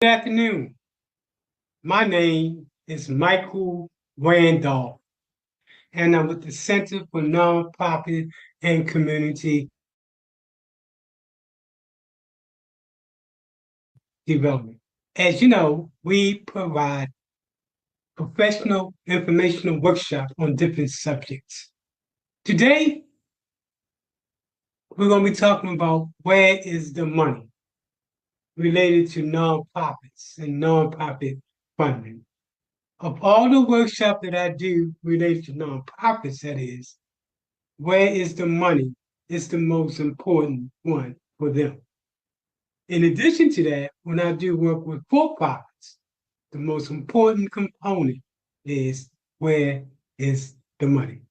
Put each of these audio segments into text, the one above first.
Good afternoon. My name is Michael Randolph, and I'm with the Center for Nonprofit and Community Development. As you know, we provide professional informational workshops on different subjects. Today, we're going to be talking about where is the money related to nonprofits and nonprofit funding. Of all the workshops that I do related to nonprofits, that is, where is the money is the most important one for them. In addition to that, when I do work with for-profits, the most important component is where is the money.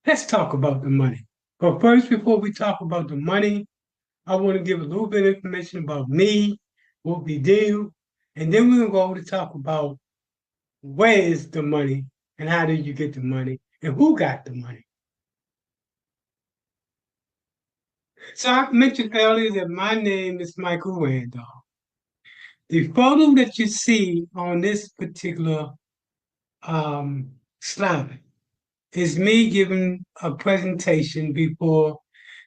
Let's talk about the money. But first, before we talk about the money, I want to give a little bit of information about me, what we do, and then we're going to go over to talk about where is the money and how did you get the money and who got the money. So I mentioned earlier that my name is Michael Randolph. The photo that you see on this particular slide is me giving a presentation before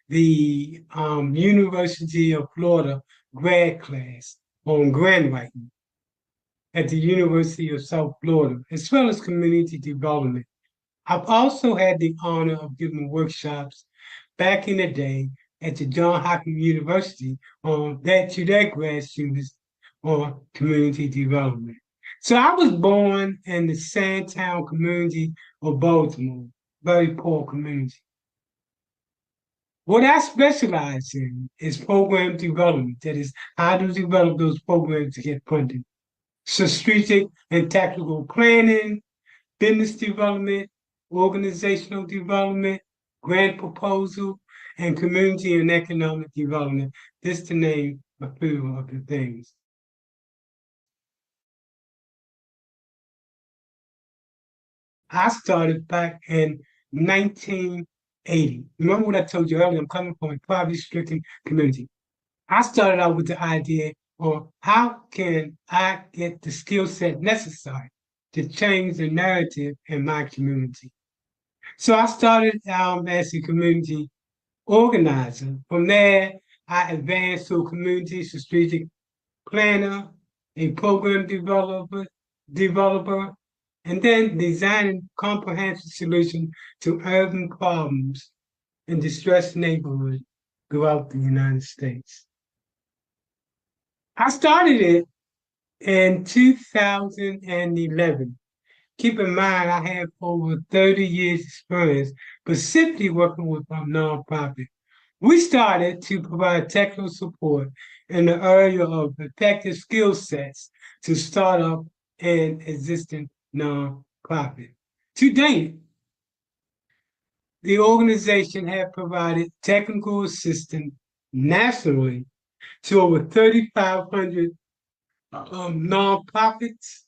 the University of Florida grad class on grant writing at the University of South Florida, as well as community development. I've also had the honor of giving workshops back in the day at the Johns Hopkins University on that to their grad students on community development. So I was born in the Sandtown community of Baltimore, very poor community. What I specialize in is program development, that is, how to develop those programs to get funded. So strategic and tactical planning, business development, organizational development, grant proposal, and community and economic development, just to name a few of the things. I started back in 1980. Remember what I told you earlier? I'm coming from a poverty-stricken community. I started out with the idea of how can I get the skill set necessary to change the narrative in my community. So I started as a community organizer. From there, I advanced to a community strategic planner, a program developer, and then designing comprehensive solutions to urban problems in distressed neighborhoods throughout the United States. I started it in 2011. Keep in mind, I have over 30 years experience specifically working with a nonprofit. We started to provide technical support in the area of effective skill sets to start up and existing nonprofit. To date, the organization has provided technical assistance nationally to over 3,500 nonprofits,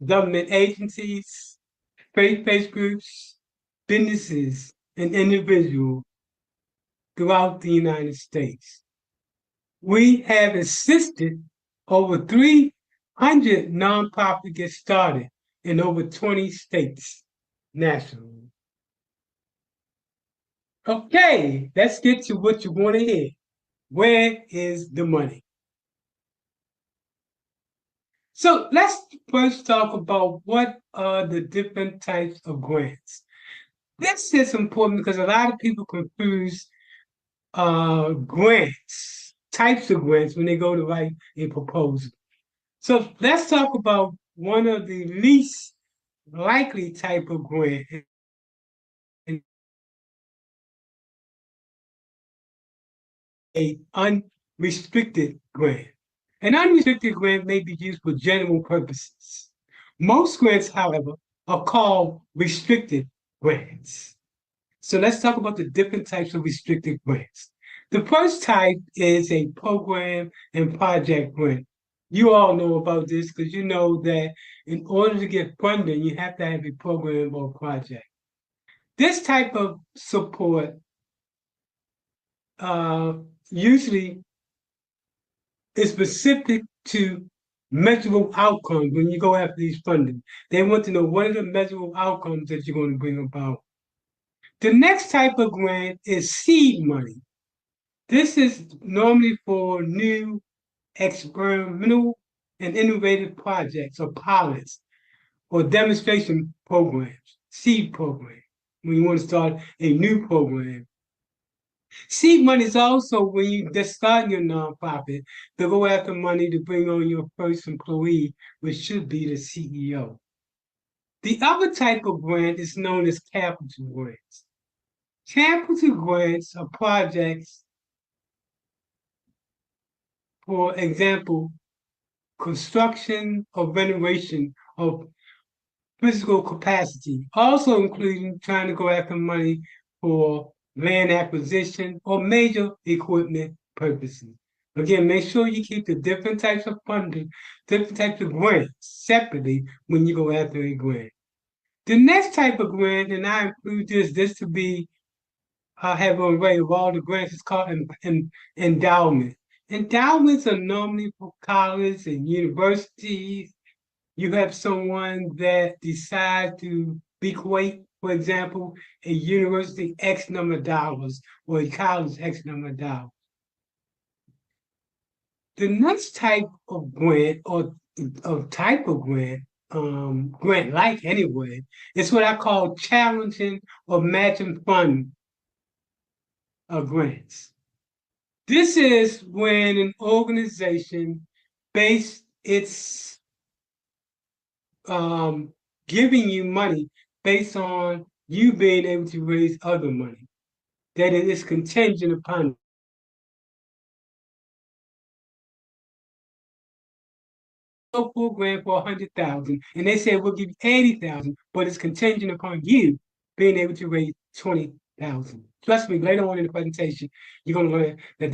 government agencies, faith-based groups, businesses, and individuals throughout the United States. We have assisted over 300 nonprofits get started in over 20 states nationally. Okay, let's get to what you want to hear. Where is the money? So let's first talk about what are the different types of grants. This is important because a lot of people confuse grants, types of grants when they go to write a proposal. So let's talk about one of the least likely type of grant, a unrestricted grant. An unrestricted grant may be used for general purposes. Most grants, however, are called restricted grants. So let's talk about the different types of restricted grants. The first type is a program and project grant. You all know about this because you know that in order to get funding, you have to have a program or project. This type of support usually is specific to measurable outcomes when you go after these funding. They want to know what are the measurable outcomes that you're going to bring about. The next type of grant is seed money. This is normally for new experimental and innovative projects or pilots or demonstration programs, seed program, when you want to start a new program. Seed money is also when you just start your nonprofit to go after money to bring on your first employee, which should be the CEO. The other type of grant is known as capital grants. Capital grants are projects, for example, construction or renovation of physical capacity, also including trying to go after money for land acquisition or major equipment purposes. Again, make sure you keep the different types of funding, different types of grants separately when you go after a grant. The next type of grant, and I include this to be have an array of all the grants, is called endowment. Endowments are normally for colleges and universities. You have someone that decides to bequeath, for example, a university X number of dollars or a college X number of dollars. The next type of grant or of type of grant, grant like anyway, is what I call challenging or matching fund grants. This is when an organization based its giving you money based on you being able to raise other money. That it is contingent upon a program for 100,000, and they say we'll give you 80,000, but it's contingent upon you being able to raise 20,000. Trust me, later on in the presentation, you're going to learn that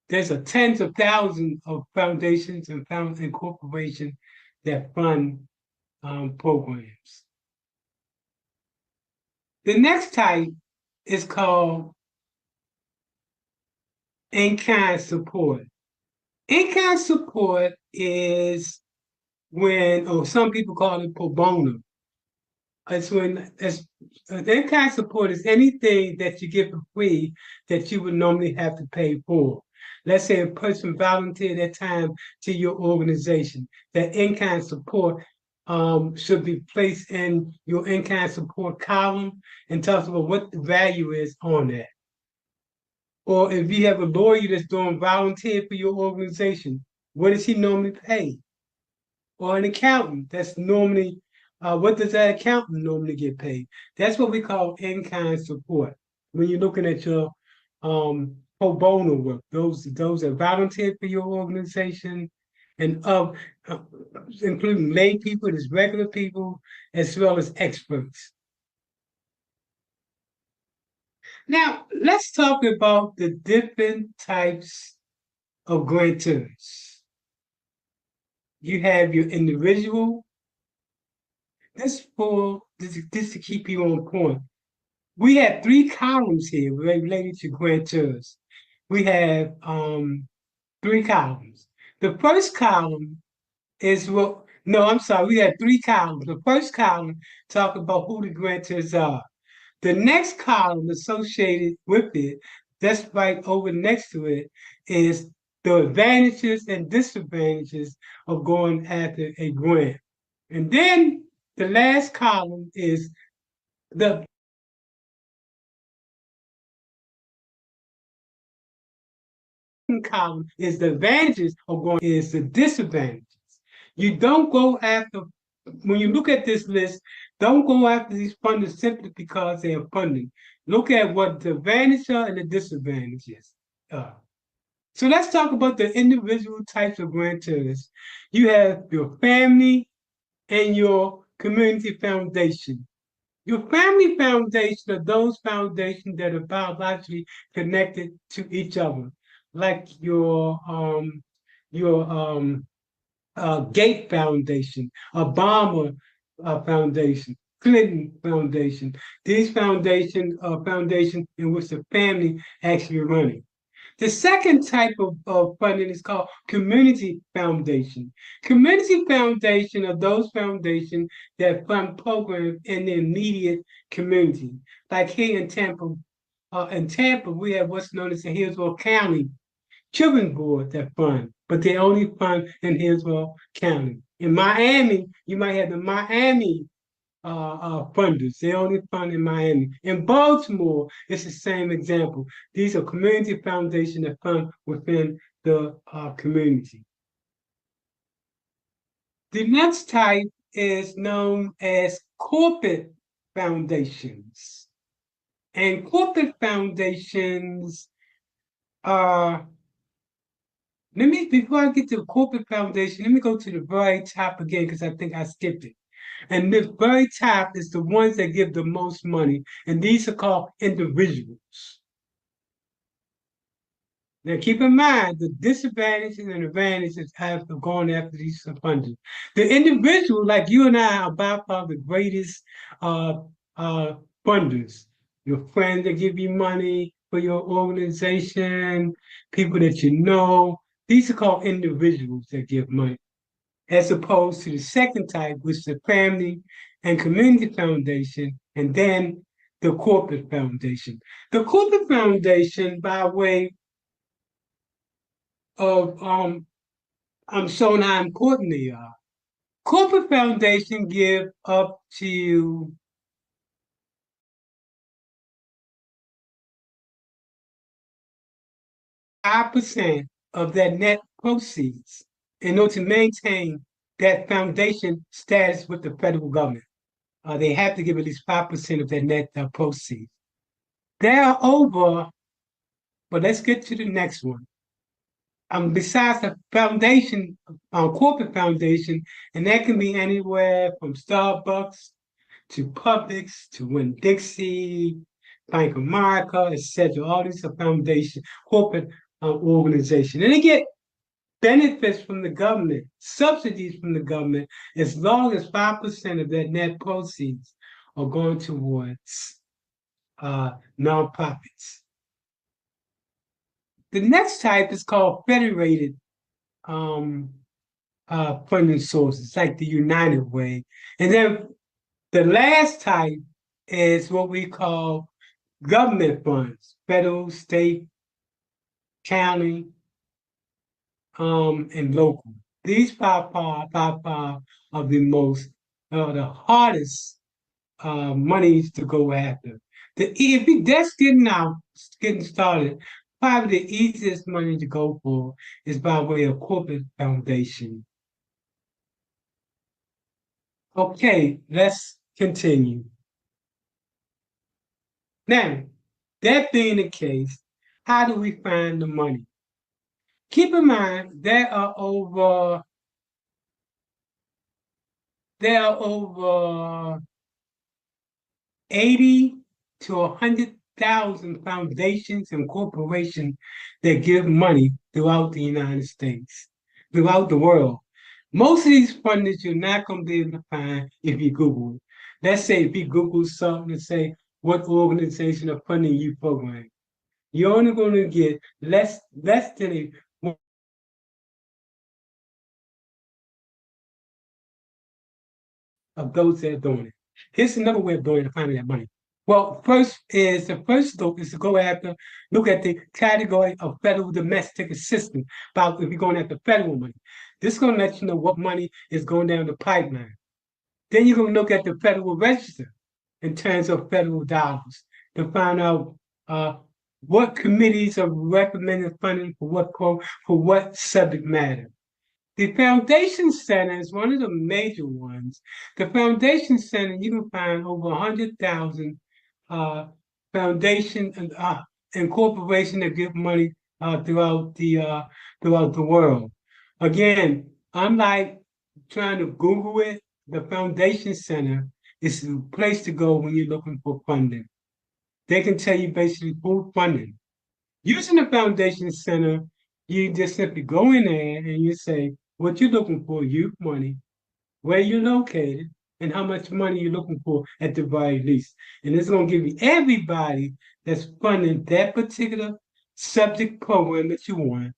there's a tens of thousands of foundations and corporations that fund programs. The next type is called in-kind support. In-kind support is when, or some people call it pro bono. It's when in-kind support is anything that you get for free that you would normally have to pay for. Let's say a person volunteered their time to your organization. That in-kind support should be placed in your in-kind support column and tells about what the value is on that. Or if you have a lawyer that's doing volunteer for your organization, what does he normally pay? Or an accountant that's normally, what does that accountant normally get paid? That's what we call in-kind support. When you're looking at your pro bono work, those that volunteer for your organization and including lay people, as regular people, as well as experts. Now, let's talk about the different types of grantors. You have your individual. This to keep you on point. We have three columns here related to grantors. We have three columns. The first column is we have three columns. The first column talk about who the grantors are. The next column associated with it, that's right over next to it, is the advantages and disadvantages of going after a grant. And then the last column is the column is the advantages of going is the disadvantages. You don't go after, when you look at this list, don't go after these funders simply because they are funding. Look at what the advantages are and the disadvantages are. So let's talk about the individual types of grantors. You have your family and your community foundation. Your family foundation are those foundations that are biologically connected to each other, like your Gates Foundation, Obama Foundation, Clinton Foundation. These foundations are foundations in which the family actually running. The second type of funding is called community foundation. Community foundation are those foundations that fund programs in the immediate community. Like here in Tampa, we have what's known as the Hillsborough County Children's Board that fund, but they only fund in Hillsborough County. In Miami, you might have the Miami funders. They only fund in Miami. In Baltimore, it's the same example. These are community foundations that fund within the community. The next type is known as corporate foundations. And corporate foundations are, before I get to the corporate foundation, let me go to the very top again because I think I skipped it. And this very top is the ones that give the most money, and these are called individuals. Now, keep in mind the disadvantages and advantages of going after these funders. The individual, like you and I, are by far the greatest uh, uh, funders. Your friends that give you money for your organization, people that you know. These are called individuals that give money, as opposed to the second type, which is the family and community foundation, and then the corporate foundation. The corporate foundation, by way of I'm showing how important they are. Corporate foundation give up to 5% of their net proceeds in order to maintain that foundation status with the federal government. They have to give at least 5% of their net proceeds. There are over, but let's get to the next one. Besides the foundation, corporate foundation, and that can be anywhere from Starbucks to Publix to Winn-Dixie, Bank of America, etc. All these are foundation, corporate organization. And they get benefits from the government, subsidies from the government, as long as 5% of their net proceeds are going towards nonprofits. The next type is called federated funding sources, like the United Way. And then the last type is what we call government funds, federal, state, county, and local. These by far are the most, the hardest monies to go after. If you just getting started, probably the easiest money to go for is by way of corporate foundation. Okay, let's continue. Now, that being the case, how do we find the money? Keep in mind there are over 80 to 100,000 foundations and corporations that give money throughout the United States, throughout the world. Most of these funders you're not going to be able to find if you Google it. Let's say if you Google something and say, what organization are funding you program? You're only going to get less than a of those that are doing it. Here's another way of doing it to find that money. Well, the first look is to look at the category of federal domestic assistance. About if you're going after federal money, this is going to let you know what money is going down the pipeline. Then you're going to look at the Federal Register in terms of federal dollars to find out what committees are recommending funding for what subject matter. The Foundation Center is one of the major ones. The Foundation Center, you can find over 100,000 foundation and corporations that give money throughout the world. Again, unlike trying to Google it, the Foundation Center is the place to go when you're looking for funding. They can tell you basically who's funding. Using the Foundation Center, you just simply go in there and you say what you're looking for, youth money, where you're located, and how much money you're looking for at the very least. And it's going to give you everybody that's funding that particular subject program that you want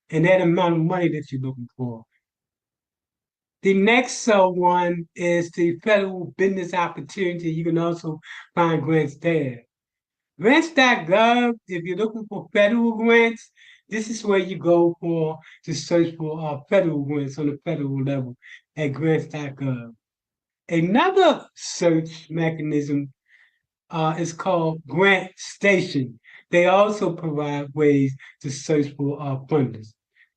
and that amount of money that you're looking for. The next one is the federal business opportunity. You can also find grants there. Grants.gov, if you're looking for federal grants, this is where you go for to search for federal grants on the federal level at grants.gov. Another search mechanism is called Grant Station. They also provide ways to search for funders.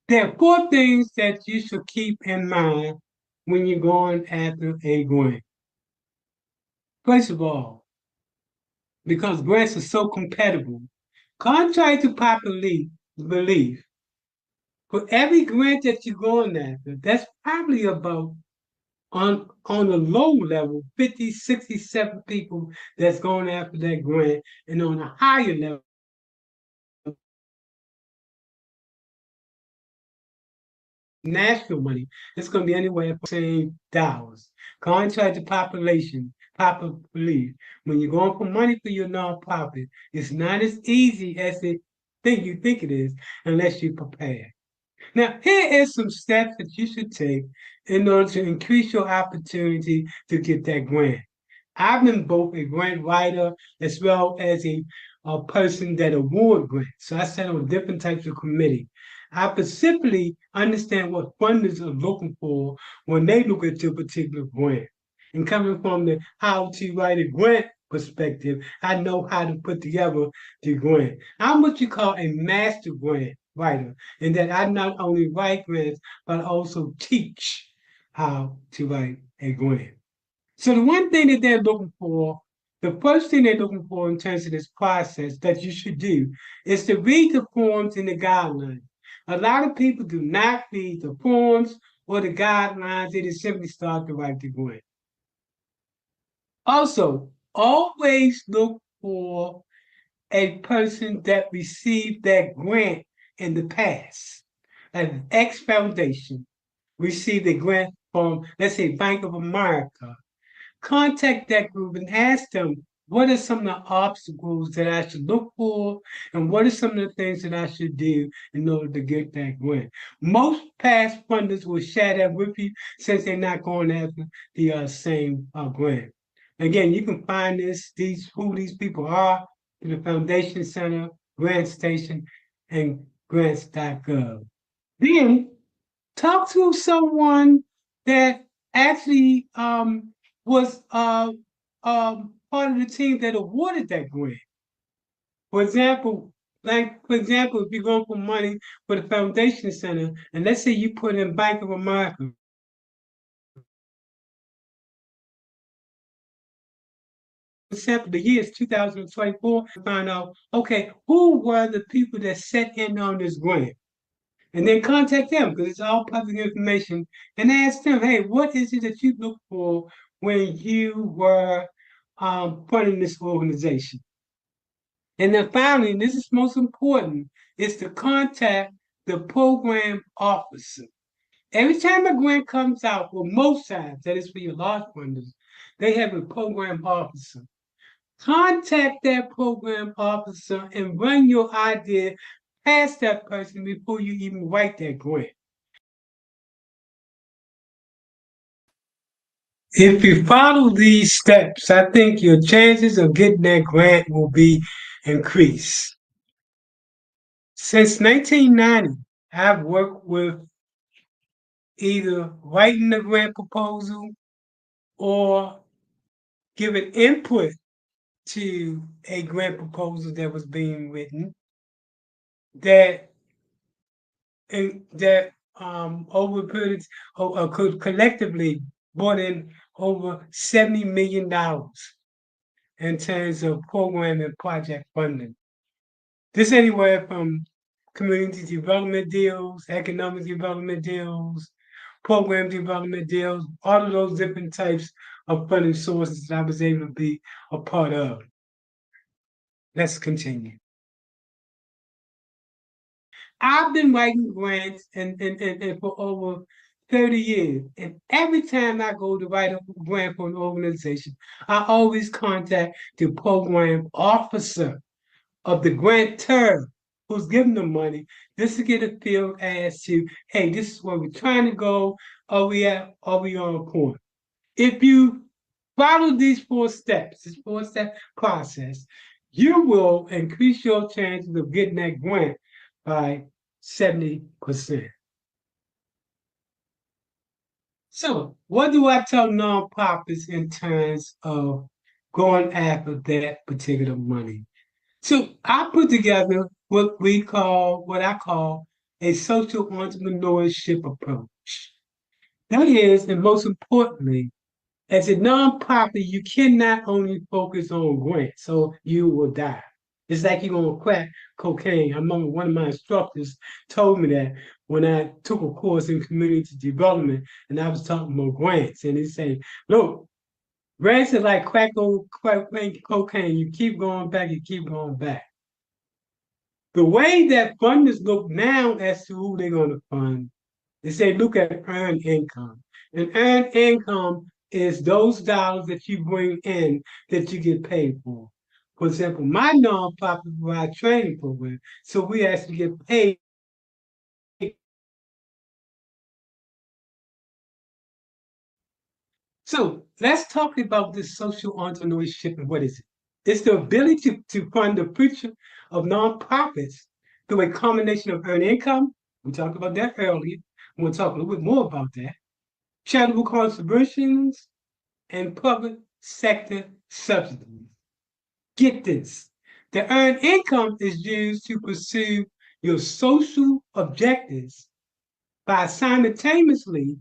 There are four things that you should keep in mind when you're going after a grant. First of all, because grants are so compatible, contrary to popular belief, for every grant that you're going after, that's probably about on the low level, 50, 67 people that's going after that grant, and on a higher level, national money, it's going to be anywhere from saying dollars. Contrary to popular belief, when you're going for money for your nonprofit, it's not as easy as you think it is unless you're prepared. Now, here is some steps that you should take in order to increase your opportunity to get that grant. I've been both a grant writer as well as a person that award grants. So I sat on different types of committee. I specifically understand what funders are looking for when they look at your particular grant. And coming from the how to write a grant perspective, I know how to put together the grant. I'm what you call a master grant writer, in that I not only write grants, but also teach how to write a grant. So the one thing that they're looking for, the first thing they're looking for in terms of this process that you should do is to read the forms and the guidelines. A lot of people do not read the forms or the guidelines, they just simply start to write the grant. Also, always look for a person that received that grant in the past. An X Foundation received a grant from, let's say, Bank of America. Contact that group and ask them what are some of the obstacles that I should look for and what are some of the things that I should do in order to get that grant. Most past funders will share that with you since they're not going after the same grant. Again, you can find who these people are in the Foundation Center, Grant Station, and grants.gov. Then talk to someone that actually was part of the team that awarded that grant. For example, if you're going for money for the Foundation Center, and let's say you put in Bank of America, for example, the year is 2024, find out, okay, who were the people that set in on this grant? And then contact them because it's all public information and ask them, hey, what is it that you look for when you were funding this organization? And then finally, and this is most important, is to contact the program officer. Every time a grant comes out, well, most times, that is for your large funders, they have a program officer. Contact that program officer and run your idea past that person before you even write that grant. If you follow these steps, I think your chances of getting that grant will be increased. Since 1990, I've worked with either writing the grant proposal or giving input to a grant proposal that was being written that over periods could collectively brought in over $70 million in terms of program and project funding. This anywhere from community development deals, economic development deals, program development deals, all of those different types of funding sources that I was able to be a part of. Let's continue. I've been writing grants and for over 30 years. And every time I go to write a grant for an organization, I always contact the program officer of the grantor who's giving the money, just to get a feel as to, hey, this is where we're trying to go. Are we on point? If you follow these 4 steps, this 4-step process, you will increase your chances of getting that grant by 70%. So, what do I tell nonprofits in terms of going after that particular money? So, I put together what I call a social entrepreneurship approach. That is, and most importantly, as a nonprofit, you cannot only focus on grants, so you will die. It's like you're gonna crack cocaine. I remember one of my instructors told me that when I took a course in community development and I was talking about grants, and he said, "Look, grants are like crack cocaine. You keep going back, you keep going back." The way that funders look now as to who they're going to fund, they say look at earned income. And earned income is those dollars that you bring in that you get paid for. For example, my nonprofit provides training program, so we actually get paid. So let's talk about this social entrepreneurship and what is it? It's the ability to fund the future of nonprofits through a combination of earned income. We talked about that earlier. I'm going to talk a little bit more about that. Charitable contributions and public sector subsidies. Get this. The earned income is used to pursue your social objectives by simultaneously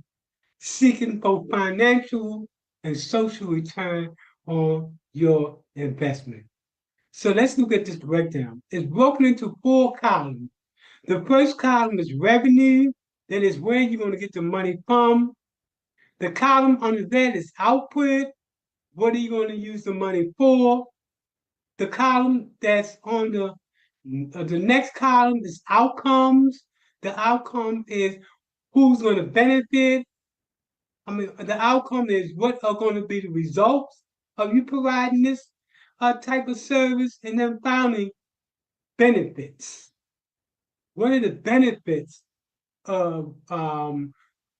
seeking both financial and social return on your investment. So let's look at this breakdown. It's broken into 4 columns. The first column is revenue, that is where you're going to get the money from. The column under that is output. What are you going to use the money for? The column that's on the next column is outcomes. The outcome is who's going to benefit. I mean, the outcome is what are going to be the results of you providing this type of service. And then finally, benefits. What are the benefits of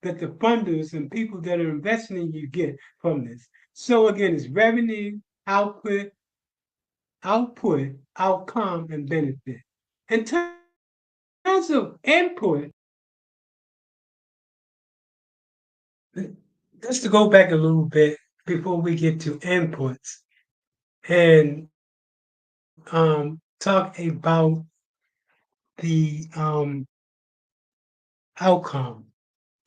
that the funders and people that are investing in you get from this? So again, it's revenue, outcome, and benefit. In terms of input, just to go back a little bit before we get to inputs and talk about the outcome.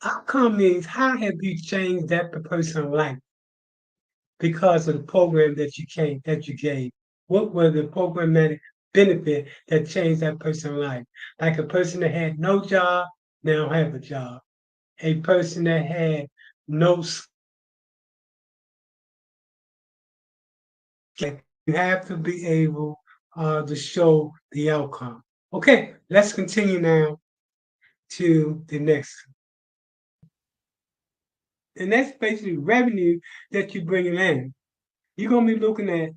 Outcome means how have you changed that person's life because of the program that you gave? What were the programmatic benefit that changed that person's life? Like a person that had no job now have a job. A person that had no skill. You have to be able to show the outcome. Okay, let's continue now to the next. And that's basically revenue that you're bringing in. You're going to be looking at,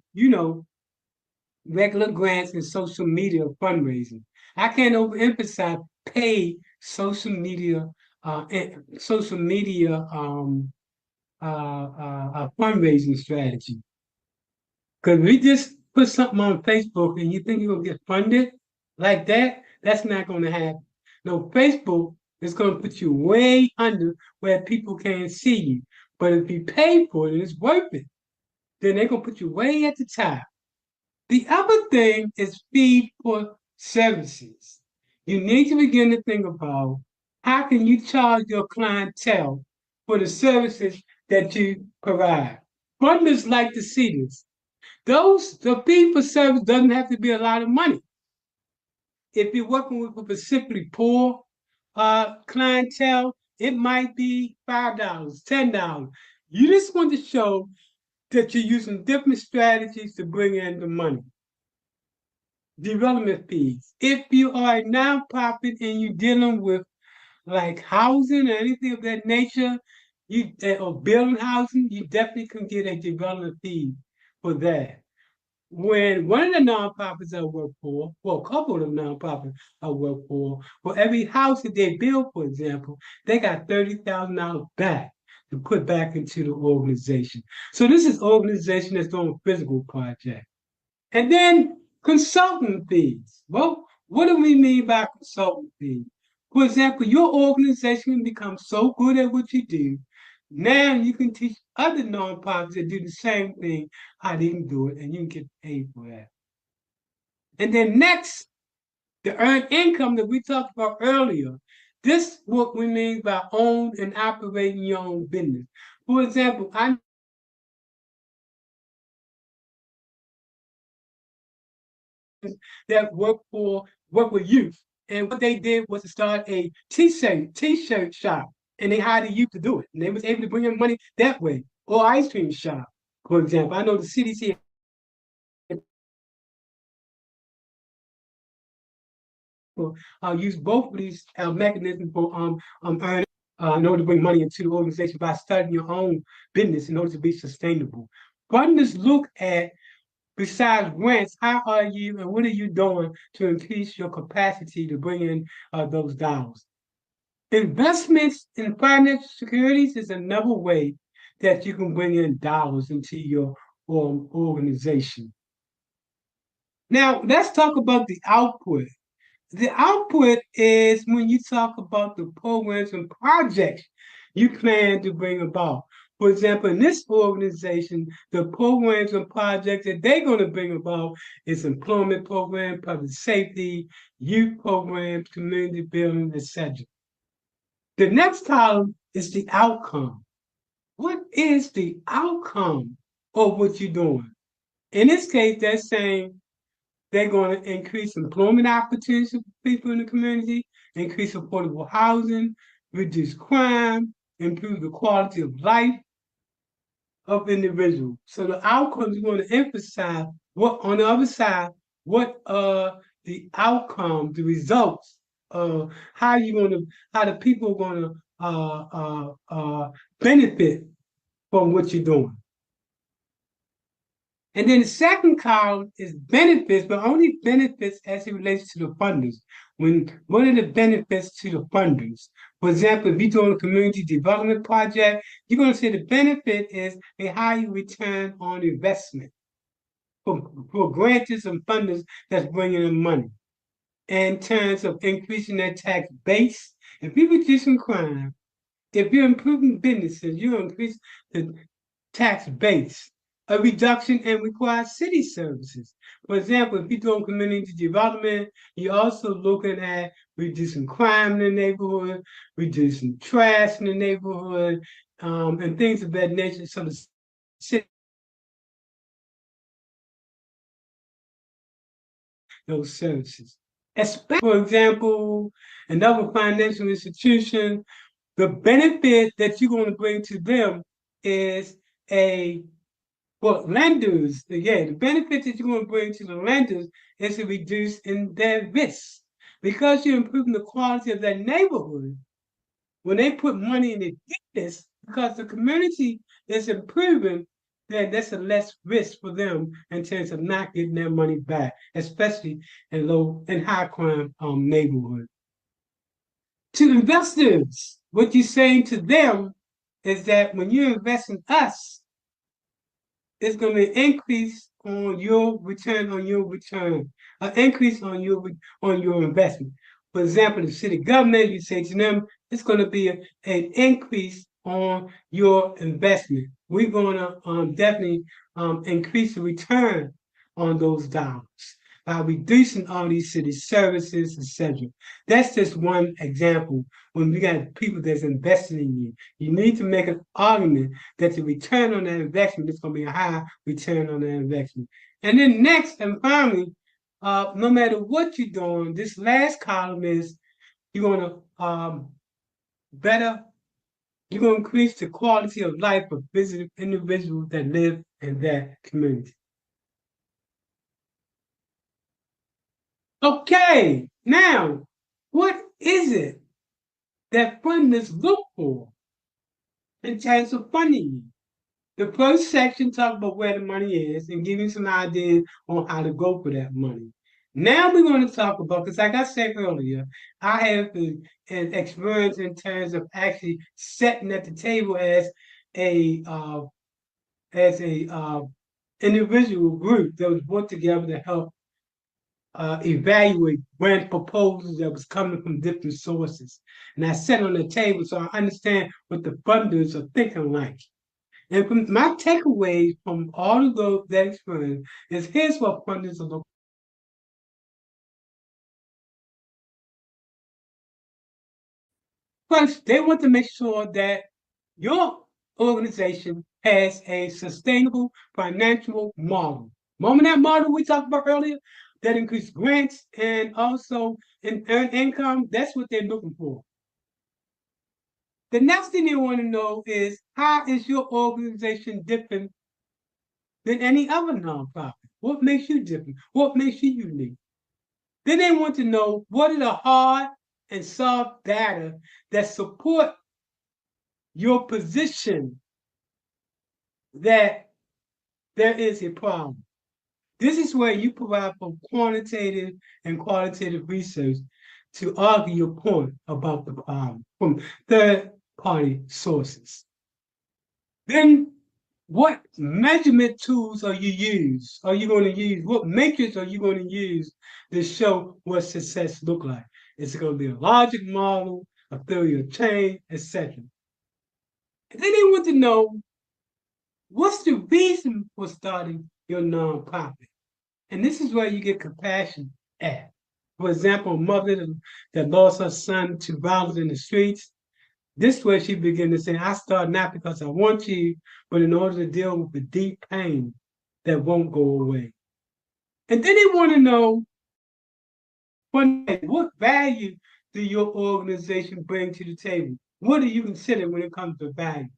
regular grants and social media fundraising. I can't overemphasize paid social media fundraising strategy. Because we just put something on Facebook and you think you're gonna get funded like that, that's not gonna happen. No, Facebook is gonna put you way under where people can't see you. But if you pay for it, it's worth it. Then they're gonna put you way at the top. The other thing is fee for services. You need to begin to think about how can you charge your clientele for the services that you provide. Funders like to see this. The fee for service doesn't have to be a lot of money. If you're working with a specifically poor clientele, it might be $5, $10. You just want to show that you're using different strategies to bring in the money. Development fees. If you are a nonprofit and you're dealing with like housing or anything of that nature, or building housing, you definitely can get a development fee for that. when one of the nonprofits I work for, well, a couple of the nonprofits I work for every house that they build, for example, they got $30,000 back to put back into the organization. So this is organization that's doing a physical project. And then consultant fees. Well, what do we mean by consultant fees? For example, your organization can become so good at what you do. Now you can teach other nonprofits that do the same thing how they can do it, and you can get paid for that. And then next, the earned income that we talked about earlier. This is what we mean by own and operating your own business. For example, I that work with youth. And what they did was to start a t-shirt shop. And they hired a youth to do it. And they was able to bring in money that way. Or ice cream shop, for example. I know the cities here use both of these mechanisms for earning in order to bring money into the organization by starting your own business in order to be sustainable. Partners look at besides rents, how are you and what are you doing to increase your capacity to bring in those dollars? Investments in financial securities is another way that you can bring in dollars into your organization. Now, let's talk about the output. The output is when you talk about the programs and projects you plan to bring about. For example, in this organization, the programs and projects that they're going to bring about is employment program, public safety, youth programs, community building, etc. The next column is the outcome. What is the outcome of what you're doing? In this case, they're saying they're going to increase employment opportunities for people in the community, increase affordable housing, reduce crime, improve the quality of life of individuals. So the outcomes we want to emphasize what on the other side, what the outcome, the results, how you going to how the people are going to benefit from what you're doing. And then the second column is benefits, but only benefits as it relates to the funders. What are the benefits to the funders? For example, if you're doing a community development project, you're going to say the benefit is a higher return on investment for grantors and funders that's bringing in money in terms of increasing their tax base. If you're reducing crime, if you're improving businesses, you increase the tax base. A reduction in required city services. For example, if you're doing community development, you're also looking at reducing crime in the neighborhood, reducing trash in the neighborhood, and things of that nature. So the city, those services. Especially, for example, another financial institution, the benefit that you're going to bring to them is a well, lenders, yeah, the benefit that you're going to bring to the lenders is to reduce in their risks. Because you're improving the quality of that neighborhood, when they put money in the business, because the community is improving, then that's a less risk for them in terms of not getting their money back, especially in low and high crime neighborhoods. To investors, what you're saying to them is that when you invest in us, it's going to increase on your return on your return, an increase on your investment. For example, the city government, you say to them, it's going to be an increase on your investment. We're going to definitely increase the return on those dollars by reducing all these city services, etc. That's just one example. When we got people that's investing in you, you need to make an argument that the return on that investment is going to be a high return on that investment. And then next and finally, no matter what you're doing, this last column is you're going to better, you're going to increase the quality of life of individuals that live in that community. Okay, now, what is it that funders look for in terms of funding you? The first section talks about where the money is and give you some ideas on how to go for that money. Now we're going to talk about, because like I said earlier, I have an experience in terms of actually sitting at the table a uh, as a individual group that was put together to help evaluate grant proposals that was coming from different sources. And I sat on the table so I understand what the funders are thinking like. And from my takeaways from all of those that experience is here's what funders are looking. First, they want to make sure that your organization has a sustainable financial model. Remember that model we talked about earlier that increase grants and also earn income? That's what they're looking for. The next thing they want to know is how is your organization different than any other nonprofit? What makes you different? What makes you unique? Then they want to know what are the hard and soft data that support your position that there is a problem. This is where you provide for quantitative and qualitative research to argue your point about the problem from third party sources. Then what measurement tools are you use? Are you going to use? What matrix are you going to use to show what success look like? Is it going to be a logic model, a theory of change, etc.? And then they want to know what's the reason for starting your nonprofit? And this is where you get compassion at. For example, a mother that lost her son to violence in the streets. This way she began to say, I start not because I want you, but in order to deal with the deep pain that won't go away. And then they want to know what value do your organization bring to the table? What do you consider when it comes to value?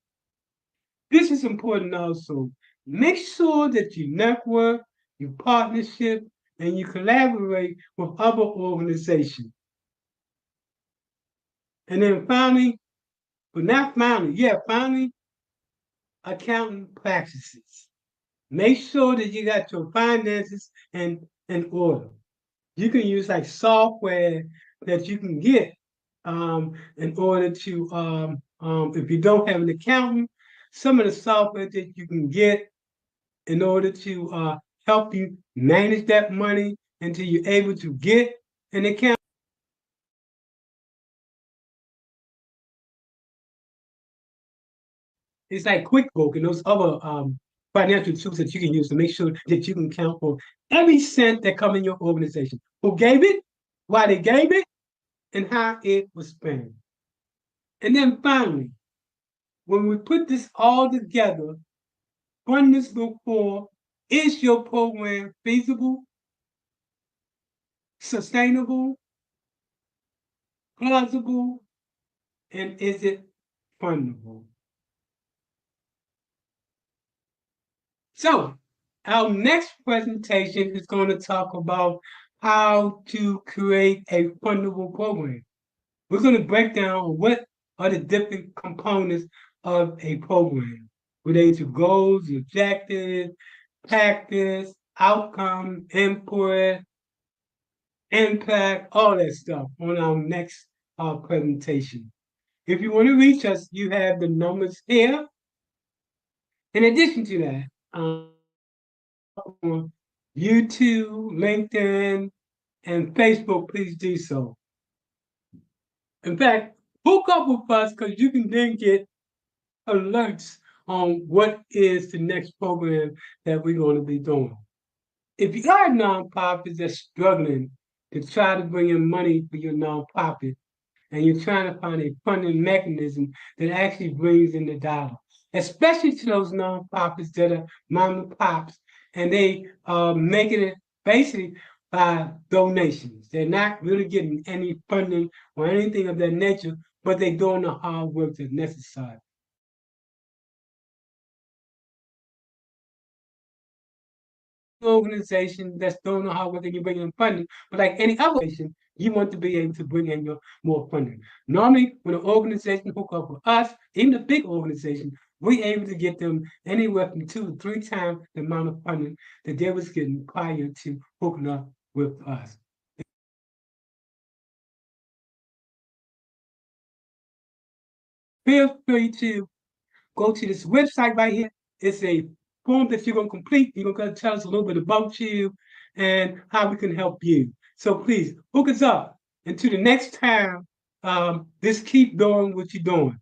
This is important also. Make sure that you network, you partnership, and you collaborate with other organizations. And then finally, but not finally, finally, accounting practices. Make sure that you got your finances in order. You can use like software that you can get in order to, if you don't have an accountant, some of the software that you can get in order to help you manage that money until you're able to get an account. It's like QuickBook and those other financial tools that you can use to make sure that you can count for every cent that come in your organization. Who gave it, why they gave it, and how it was spent. And then finally, when we put this all together, funders look for, is your program feasible, sustainable, plausible, and is it fundable? So our next presentation is going to talk about how to create a fundable program. We're going to break down what are the different components of a program related to goals, objectives, practice, outcome, input, impact, all that stuff on our next presentation. If you want to reach us, you have the numbers here. In addition to that, on YouTube, LinkedIn, and Facebook, please do so. In fact, hook up with us because you can then get alerts on what is the next program that we're going to be doing. If you are a nonprofit that's struggling to try to bring in money for your nonprofit, and you're trying to find a funding mechanism that actually brings in the dollar, especially to those nonprofits that are mom and pops, and they are making it basically by donations. They're not really getting any funding or anything of that nature, but they're doing the hard work that's necessary. Organization that's doing the hard work and you bring in funding, but like any other organization, you want to be able to bring in your more funding. Normally, when an organization hook up with us, even a big organization, we're able to get them anywhere from 2 to 3 times the amount of funding that they was getting prior to hooking up with us. Feel free to go to this website right here. It's a form that you're going to complete. You're going to tell us a little bit about you and how we can help you. So please hook us up. Until the next time, just keep doing what you're doing.